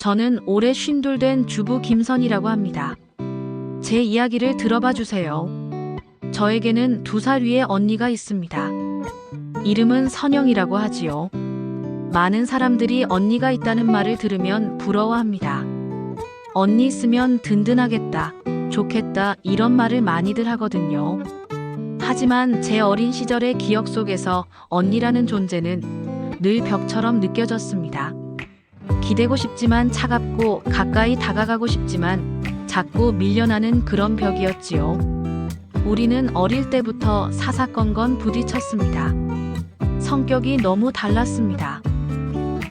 저는 올해 52 된 주부 김선이라고 합니다. 제 이야기를 들어봐 주세요. 저에게는 2살 위의 언니가 있습니다. 이름은 선영이라고 하지요. 많은 사람들이 언니가 있다는 말을 들으면 부러워합니다. 언니 있으면 든든하겠다, 좋겠다 이런 말을 많이들 하거든요. 하지만 제 어린 시절의 기억 속에서 언니라는 존재는 늘 벽처럼 느껴졌습니다. 기대고 싶지만 차갑고 가까이 다가가고 싶지만 자꾸 밀려나는 그런 벽이었지요. 우리는 어릴 때부터 사사건건 부딪혔습니다. 성격이 너무 달랐습니다.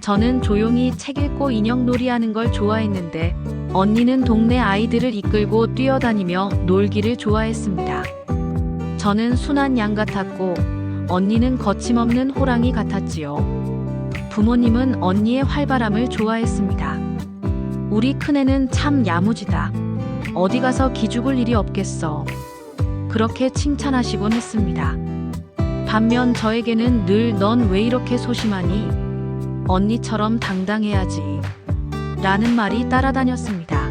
저는 조용히 책 읽고 인형놀이 하는 걸 좋아했는데 언니는 동네 아이들을 이끌고 뛰어다니며 놀기를 좋아했습니다. 저는 순한 양 같았고 언니는 거침없는 호랑이 같았지요. 부모님은 언니의 활발함을 좋아했습니다. 우리 큰애는 참 야무지다. 어디 가서 기죽을 일이 없겠어. 그렇게 칭찬하시곤 했습니다. 반면 저에게는 늘 넌 왜 이렇게 소심하니? 언니처럼 당당해야지. 라는 말이 따라다녔습니다.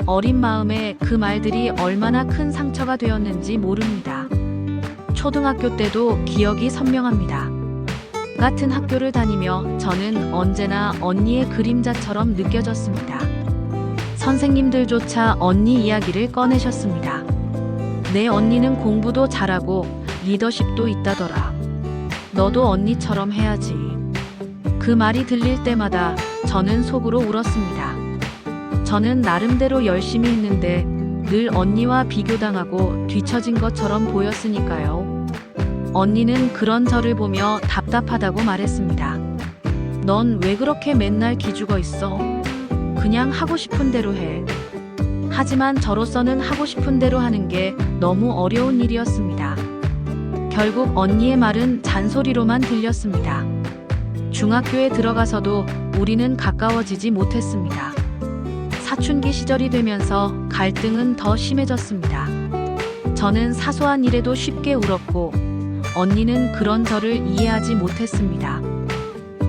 어린 마음에 그 말들이 얼마나 큰 상처가 되었는지 모릅니다. 초등학교 때도 기억이 선명합니다. 같은 학교를 다니며 저는 언제나 언니의 그림자처럼 느껴졌습니다. 선생님들조차 언니 이야기를 꺼내셨습니다. 내 언니는 공부도 잘하고 리더십도 있다더라. 너도 언니처럼 해야지. 그 말이 들릴 때마다 저는 속으로 울었습니다. 저는 나름대로 열심히 했는데 늘 언니와 비교당하고 뒤처진 것처럼 보였으니까요. 언니는 그런 저를 보며 답답하다고 말했습니다. 넌 왜 그렇게 맨날 기죽어 있어? 그냥 하고 싶은 대로 해. 하지만 저로서는 하고 싶은 대로 하는 게 너무 어려운 일이었습니다. 결국 언니의 말은 잔소리로만 들렸습니다. 중학교에 들어가서도 우리는 가까워지지 못했습니다. 사춘기 시절이 되면서 갈등은 더 심해졌습니다. 저는 사소한 일에도 쉽게 울었고 언니는 그런 저를 이해하지 못했습니다.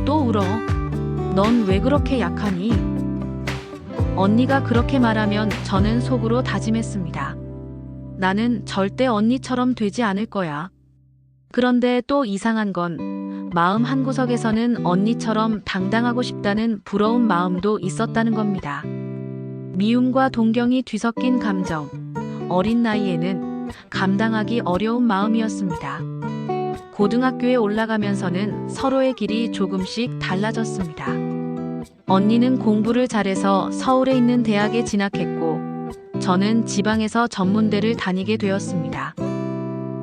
또 울어? 넌 왜 그렇게 약하니? 언니가 그렇게 말하면 저는 속으로 다짐했습니다. 나는 절대 언니처럼 되지 않을 거야. 그런데 또 이상한 건 마음 한구석에서는 언니처럼 당당하고 싶다는 부러운 마음도 있었다는 겁니다. 미움과 동경이 뒤섞인 감정, 어린 나이에는 감당하기 어려운 마음이었습니다. 고등학교에 올라가면서는 서로의 길이 조금씩 달라졌습니다. 언니는 공부를 잘해서 서울에 있는 대학에 진학했고 저는 지방에서 전문대를 다니게 되었습니다.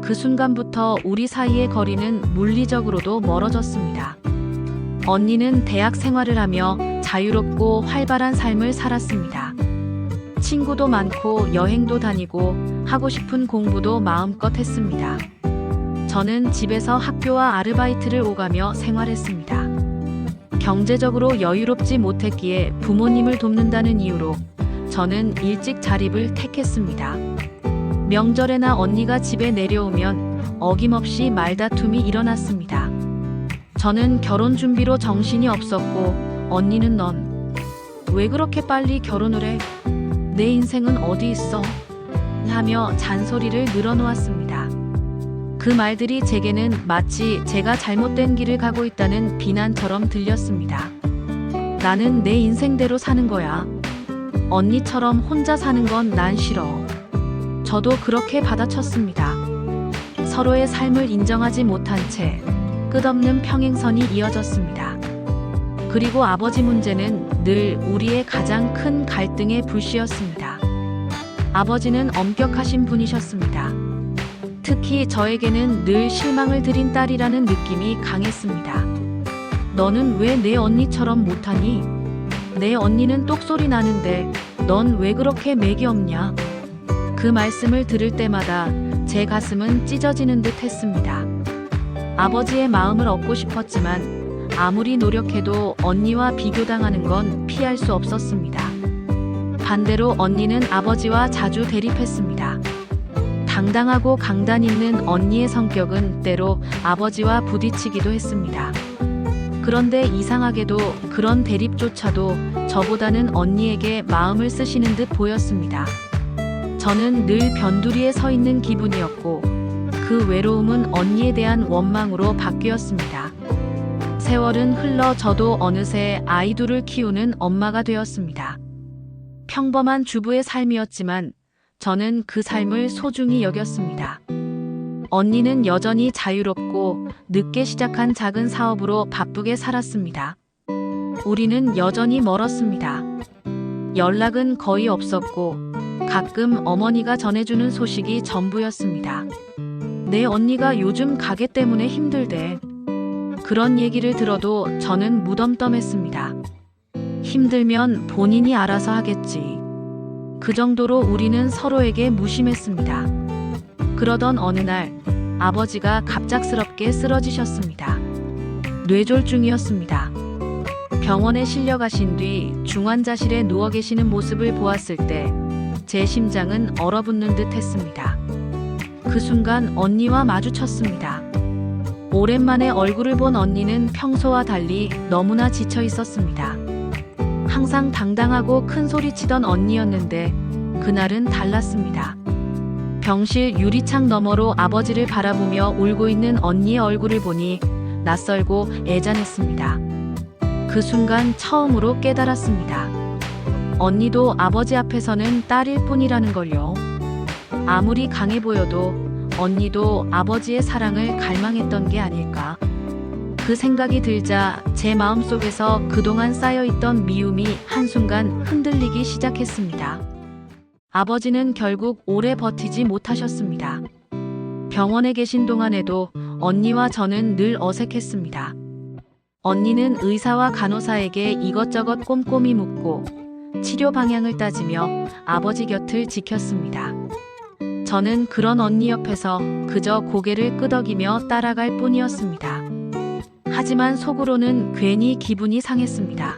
그 순간부터 우리 사이의 거리는 물리적으로도 멀어졌습니다. 언니는 대학 생활을 하며 자유롭고 활발한 삶을 살았습니다. 친구도 많고 여행도 다니고 하고 싶은 공부도 마음껏 했습니다. 저는 집에서 학교와 아르바이트를 오가며 생활했습니다. 경제적으로 여유롭지 못했기에 부모님을 돕는다는 이유로 저는 일찍 자립을 택했습니다. 명절에나 언니가 집에 내려오면 어김없이 말다툼이 일어났습니다. 저는 결혼 준비로 정신이 없었고 언니는 넌 왜 그렇게 빨리 결혼을 해? 내 인생은 어디 있어? 하며 잔소리를 늘어놓았습니다. 그 말들이 제게는 마치 제가 잘못된 길을 가고 있다는 비난처럼 들렸습니다. 나는 내 인생대로 사는 거야. 언니처럼 혼자 사는 건 난 싫어. 저도 그렇게 받아쳤습니다. 서로의 삶을 인정하지 못한 채 끝없는 평행선이 이어졌습니다. 그리고 아버지 문제는 늘 우리의 가장 큰 갈등의 불씨였습니다. 아버지는 엄격하신 분이셨습니다. 특히 저에게는 늘 실망을 드린 딸이라는 느낌이 강했습니다. 너는 왜 내 언니처럼 못하니? 내 언니는 똑소리 나는데 넌 왜 그렇게 맥이 없냐? 그 말씀을 들을 때마다 제 가슴은 찢어지는 듯 했습니다. 아버지의 마음을 얻고 싶었지만 아무리 노력해도 언니와 비교당하는 건 피할 수 없었습니다. 반대로 언니는 아버지와 자주 대립했습니다. 당당하고 강단 있는 언니의 성격은 때로 아버지와 부딪히기도 했습니다. 그런데 이상하게도 그런 대립조차도 저보다는 언니에게 마음을 쓰시는 듯 보였습니다. 저는 늘 변두리에 서 있는 기분이었고 그 외로움은 언니에 대한 원망으로 바뀌었습니다. 세월은 흘러 저도 어느새 아이 둘을 키우는 엄마가 되었습니다. 평범한 주부의 삶이었지만 저는 그 삶을 소중히 여겼습니다. 언니는 여전히 자유롭고 늦게 시작한 작은 사업으로 바쁘게 살았습니다. 우리는 여전히 멀었습니다. 연락은 거의 없었고 가끔 어머니가 전해주는 소식이 전부였습니다. 내 언니가 요즘 가게 때문에 힘들대. 그런 얘기를 들어도 저는 무덤덤했습니다. 힘들면 본인이 알아서 하겠지. 그 정도로 우리는 서로에게 무심했습니다. 그러던 어느 날 아버지가 갑작스럽게 쓰러지셨습니다. 뇌졸중이었습니다. 병원에 실려가신 뒤 중환자실에 누워 계시는 모습을 보았을 때 제 심장은 얼어붙는 듯 했습니다. 그 순간 언니와 마주쳤습니다. 오랜만에 얼굴을 본 언니는 평소와 달리 너무나 지쳐 있었습니다. 항상 당당하고 큰 소리치던 언니였는데 그날은 달랐습니다. 병실 유리창 너머로 아버지를 바라보며 울고 있는 언니의 얼굴을 보니 낯설고 애잔했습니다. 그 순간 처음으로 깨달았습니다. 언니도 아버지 앞에서는 딸일 뿐이라는 걸요. 아무리 강해 보여도 언니도 아버지의 사랑을 갈망했던 게 아닐까. 그 생각이 들자 제 마음속에서 그동안 쌓여있던 미움이 한순간 흔들리기 시작했습니다. 아버지는 결국 오래 버티지 못하셨습니다. 병원에 계신 동안에도 언니와 저는 늘 어색했습니다. 언니는 의사와 간호사에게 이것저것 꼼꼼히 묻고 치료 방향을 따지며 아버지 곁을 지켰습니다. 저는 그런 언니 옆에서 그저 고개를 끄덕이며 따라갈 뿐이었습니다. 하지만 속으로는 괜히 기분이 상했습니다.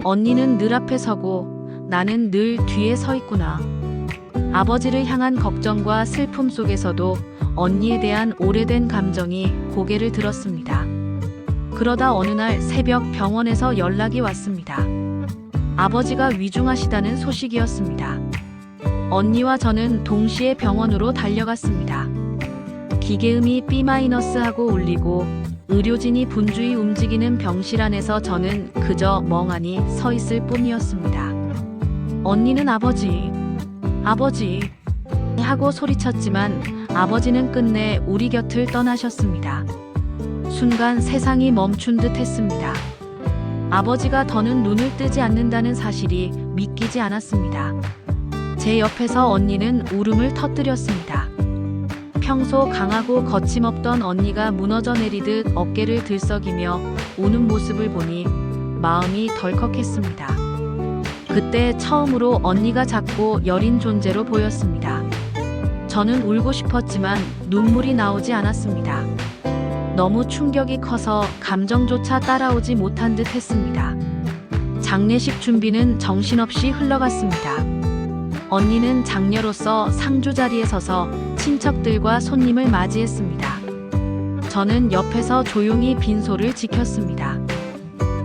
언니는 늘 앞에 서고 나는 늘 뒤에 서 있구나. 아버지를 향한 걱정과 슬픔 속에서도 언니에 대한 오래된 감정이 고개를 들었습니다. 그러다 어느 날 새벽 병원에서 연락이 왔습니다. 아버지가 위중하시다는 소식이었습니다. 언니와 저는 동시에 병원으로 달려갔습니다. 기계음이 B-하고 울리고 의료진이 분주히 움직이는 병실 안에서 저는 그저 멍하니 서 있을 뿐이었습니다. 언니는 아버지 하고 소리쳤지만 아버지는 끝내 우리 곁을 떠나셨습니다. 순간 세상이 멈춘 듯 했습니다. 아버지가 더는 눈을 뜨지 않는다는 사실이 믿기지 않았습니다. 제 옆에서 언니는 울음을 터뜨렸습니다. 평소 강하고 거침없던 언니가 무너져 내리듯 어깨를 들썩이며 우는 모습을 보니 마음이 덜컥했습니다. 그때 처음으로 언니가 작고 여린 존재로 보였습니다. 저는 울고 싶었지만 눈물이 나오지 않았습니다. 너무 충격이 커서 감정조차 따라오지 못한 듯 했습니다. 장례식 준비는 정신없이 흘러갔습니다. 언니는 장녀로서 상주 자리에 서서 친척들과 손님을 맞이했습니다. 저는 옆에서 조용히 빈소를 지켰습니다.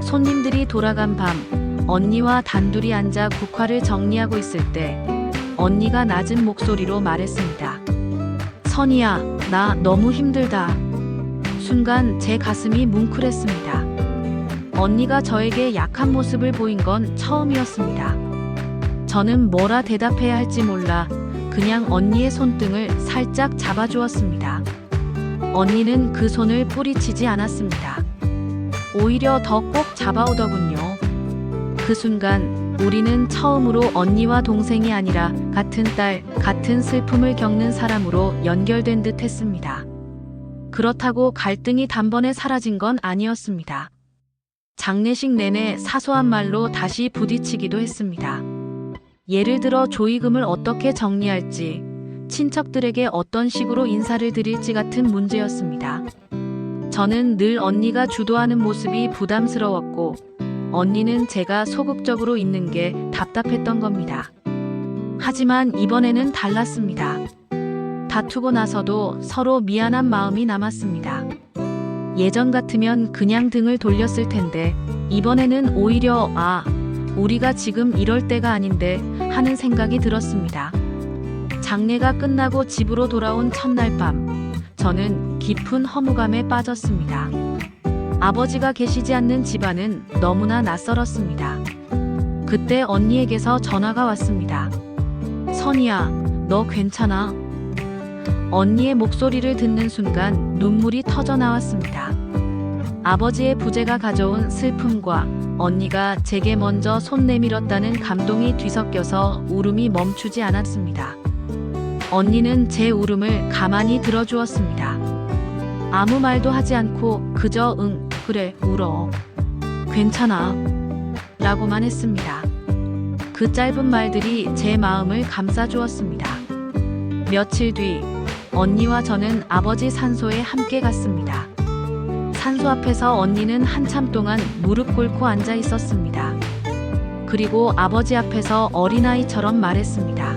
손님들이 돌아간 밤, 언니와 단둘이 앉아 국화를 정리하고 있을 때 언니가 낮은 목소리로 말했습니다. 선이야, 나 너무 힘들다. 순간 제 가슴이 뭉클했습니다. 언니가 저에게 약한 모습을 보인 건 처음이었습니다. 저는 뭐라 대답해야 할지 몰라 그냥 언니의 손등을 살짝 잡아주었습니다. 언니는 그 손을 뿌리치지 않았습니다. 오히려 더 꼭 잡아오더군요. 그 순간 우리는 처음으로 언니와 동생이 아니라 같은 딸, 같은 슬픔을 겪는 사람으로 연결된 듯 했습니다. 그렇다고 갈등이 단번에 사라진 건 아니었습니다. 장례식 내내 사소한 말로 다시 부딪히기도 했습니다. 예를 들어 조의금을 어떻게 정리할지, 친척들에게 어떤 식으로 인사를 드릴지 같은 문제였습니다. 저는 늘 언니가 주도하는 모습이 부담스러웠고 언니는 제가 소극적으로 있는 게 답답했던 겁니다. 하지만 이번에는 달랐습니다. 다투고 나서도 서로 미안한 마음이 남았습니다. 예전 같으면 그냥 등을 돌렸을 텐데 이번에는 오히려 우리가 지금 이럴 때가 아닌데 하는 생각이 들었습니다. 장례가 끝나고 집으로 돌아온 첫날 밤, 저는 깊은 허무감에 빠졌습니다. 아버지가 계시지 않는 집안은 너무나 낯설었습니다. 그때 언니에게서 전화가 왔습니다. 선이야, 너 괜찮아? 언니의 목소리를 듣는 순간 눈물이 터져 나왔습니다. 아버지의 부재가 가져온 슬픔과 언니가 제게 먼저 손 내밀었다는 감동이 뒤섞여서 울음이 멈추지 않았습니다. 언니는 제 울음을 가만히 들어주었습니다. 아무 말도 하지 않고 그저 응, 그래, 울어. 괜찮아. 라고만 했습니다. 그 짧은 말들이 제 마음을 감싸주었습니다. 며칠 뒤, 언니와 저는 아버지 산소에 함께 갔습니다. 산소 앞에서 언니는 한참 동안 무릎 꿇고 앉아 있었습니다. 그리고 아버지 앞에서 어린아이처럼 말했습니다.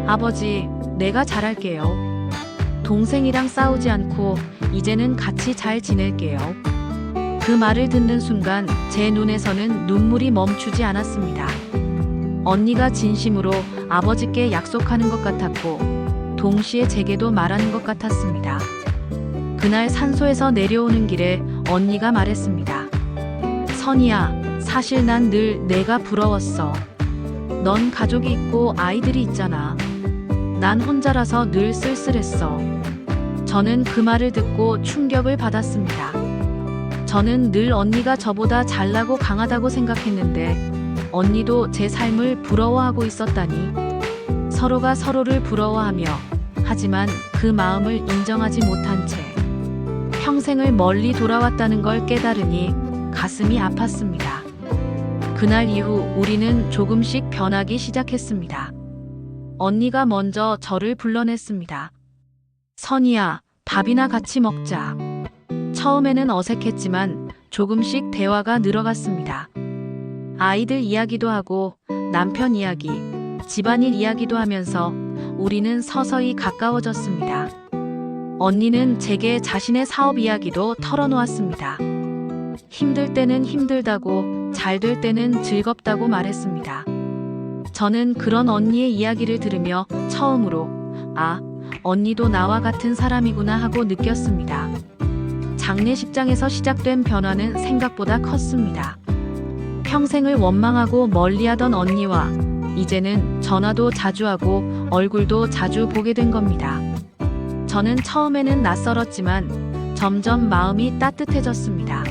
아버지, 내가 잘할게요. 동생이랑 싸우지 않고 이제는 같이 잘 지낼게요. 그 말을 듣는 순간 제 눈에서는 눈물이 멈추지 않았습니다. 언니가 진심으로 아버지께 약속하는 것 같았고 동시에 제게도 말하는 것 같았습니다. 그날 산소에서 내려오는 길에 언니가 말했습니다. 선이야, 사실 난 늘 내가 부러웠어. 넌 가족이 있고 아이들이 있잖아. 난 혼자라서 늘 쓸쓸했어. 저는 그 말을 듣고 충격을 받았습니다. 저는 늘 언니가 저보다 잘나고 강하다고 생각했는데 언니도 제 삶을 부러워하고 있었다니. 서로가 서로를 부러워하며 하지만 그 마음을 인정하지 못한 채 평생을 멀리 돌아왔다는 걸 깨달으니 가슴이 아팠습니다. 그날 이후 우리는 조금씩 변하기 시작했습니다. 언니가 먼저 저를 불러냈습니다. 선이야, 밥이나 같이 먹자. 처음에는 어색했지만 조금씩 대화가 늘어갔습니다. 아이들 이야기도 하고 남편 이야기, 집안일 이야기도 하면서 우리는 서서히 가까워졌습니다. 언니는 제게 자신의 사업 이야기도 털어놓았습니다. 힘들 때는 힘들다고, 잘 될 때는 즐겁다고 말했습니다. 저는 그런 언니의 이야기를 들으며 처음으로 아, 언니도 나와 같은 사람이구나 하고 느꼈습니다. 장례식장에서 시작된 변화는 생각보다 컸습니다. 평생을 원망하고 멀리하던 언니와 이제는 전화도 자주 하고 얼굴도 자주 보게 된 겁니다. 저는 처음에는 낯설었지만 점점 마음이 따뜻해졌습니다.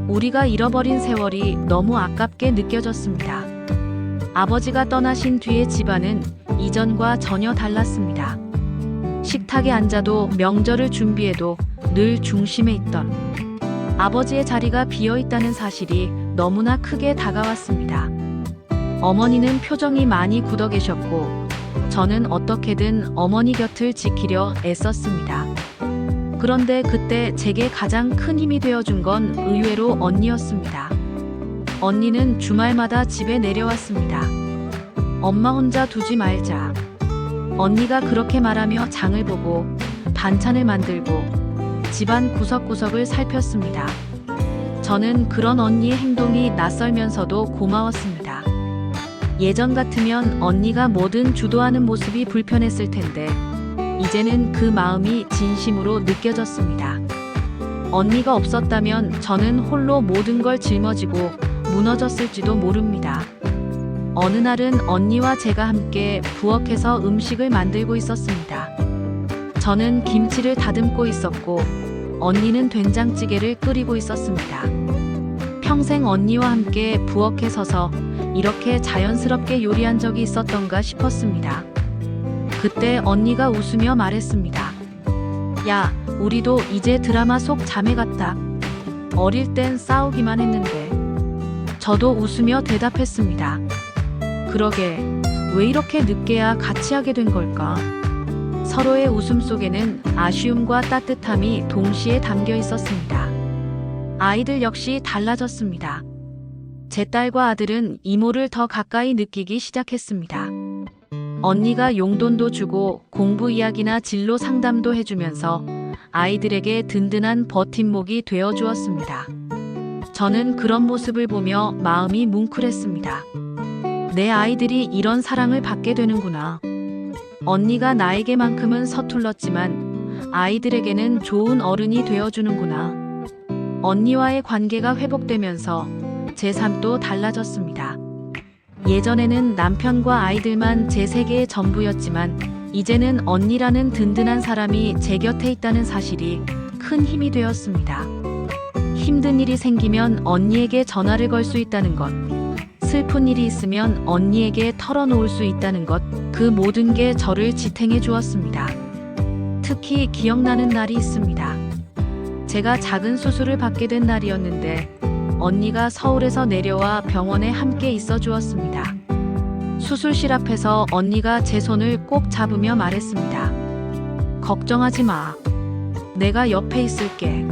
우리가 잃어버린 세월이 너무 아깝게 느껴졌습니다. 아버지가 떠나신 뒤의 집안은 이전과 전혀 달랐습니다. 식탁에 앉아도 명절을 준비해도 늘 중심에 있던 아버지의 자리가 비어 있다는 사실이 너무나 크게 다가왔습니다. 어머니는 표정이 많이 굳어 계셨고 저는 어떻게든 어머니 곁을 지키려 애썼습니다. 그런데 그때 제게 가장 큰 힘이 되어준 건 의외로 언니였습니다. 언니는 주말마다 집에 내려왔습니다. 엄마 혼자 두지 말자. 언니가 그렇게 말하며 장을 보고 반찬을 만들고 집안 구석구석을 살폈습니다. 저는 그런 언니의 행동이 낯설면서도 고마웠습니다. 예전 같으면 언니가 뭐든 주도하는 모습이 불편했을 텐데 이제는 그 마음이 진심으로 느껴졌습니다. 언니가 없었다면 저는 홀로 모든 걸 짊어지고 무너졌을지도 모릅니다. 어느 날은 언니와 제가 함께 부엌에서 음식을 만들고 있었습니다. 저는 김치를 다듬고 있었고 언니는 된장찌개를 끓이고 있었습니다. 평생 언니와 함께 부엌에 서서 이렇게 자연스럽게 요리한 적이 있었던가 싶었습니다. 그때 언니가 웃으며 말했습니다. 야, 우리도 이제 드라마 속 자매 같다. 어릴 땐 싸우기만 했는데. 저도 웃으며 대답했습니다. 그러게, 왜 이렇게 늦게야 같이 하게 된 걸까? 서로의 웃음 속에는 아쉬움과 따뜻함이 동시에 담겨 있었습니다. 아이들 역시 달라졌습니다. 제 딸과 아들은 이모를 더 가까이 느끼기 시작했습니다. 언니가 용돈도 주고 공부 이야기나 진로 상담도 해주면서 아이들에게 든든한 버팀목이 되어 주었습니다. 저는 그런 모습을 보며 마음이 뭉클했습니다. 내 아이들이 이런 사랑을 받게 되는구나. 언니가 나에게만큼은 서툴렀지만 아이들에게는 좋은 어른이 되어주는구나. 언니와의 관계가 회복되면서 제 삶도 달라졌습니다. 예전에는 남편과 아이들만 제 세계의 전부였지만 이제는 언니라는 든든한 사람이 제 곁에 있다는 사실이 큰 힘이 되었습니다. 힘든 일이 생기면 언니에게 전화를 걸 수 있다는 것, 슬픈 일이 있으면 언니에게 털어놓을 수 있다는 것, 그 모든 게 저를 지탱해 주었습니다. 특히 기억나는 날이 있습니다. 제가 작은 수술을 받게 된 날이었는데 언니가 서울에서 내려와 병원에 함께 있어 주었습니다. 수술실 앞에서 언니가 제 손을 꼭 잡으며 말했습니다. 걱정하지 마. 내가 옆에 있을게.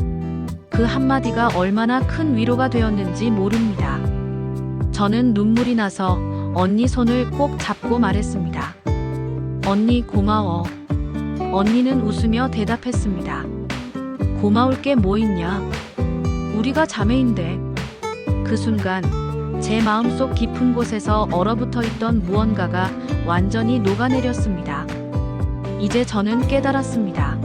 그 한마디가 얼마나 큰 위로가 되었는지 모릅니다. 저는 눈물이 나서 언니 손을 꼭 잡고 말했습니다. 언니 고마워. 언니는 웃으며 대답했습니다. 고마울 게 뭐 있냐? 우리가 자매인데. 그 순간 제 마음속 깊은 곳에서 얼어붙어 있던 무언가가 완전히 녹아내렸습니다. 이제 저는 깨달았습니다.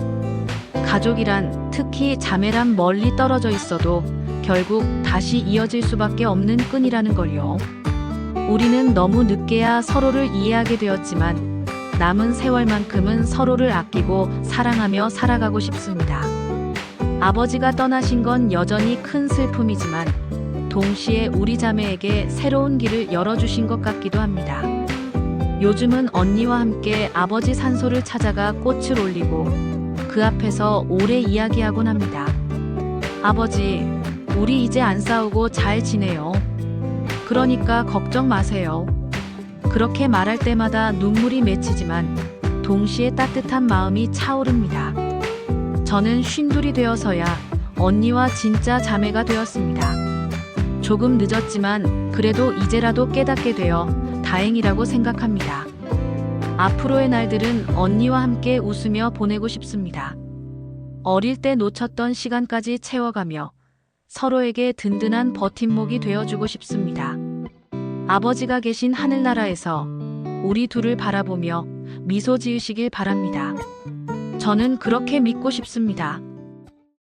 가족이란, 특히 자매란 멀리 떨어져 있어도 결국 다시 이어질 수밖에 없는 끈이라는 걸요. 우리는 너무 늦게야 서로를 이해하게 되었지만 남은 세월만큼은 서로를 아끼고 사랑하며 살아가고 싶습니다. 아버지가 떠나신 건 여전히 큰 슬픔이지만 동시에 우리 자매에게 새로운 길을 열어주신 것 같기도 합니다. 요즘은 언니와 함께 아버지 산소를 찾아가 꽃을 올리고 그 앞에서 오래 이야기하곤 합니다. 아버지, 우리 이제 안 싸우고 잘 지내요. 그러니까 걱정 마세요. 그렇게 말할 때마다 눈물이 맺히지만 동시에 따뜻한 마음이 차오릅니다. 저는 쉰둘이 되어서야 언니와 진짜 자매가 되었습니다. 조금 늦었지만 그래도 이제라도 깨닫게 되어 다행이라고 생각합니다. 앞으로의 날들은 언니와 함께 웃으며 보내고 싶습니다. 어릴 때 놓쳤던 시간까지 채워가며 서로에게 든든한 버팀목이 되어주고 싶습니다. 아버지가 계신 하늘나라에서 우리 둘을 바라보며 미소 지으시길 바랍니다. 저는 그렇게 믿고 싶습니다.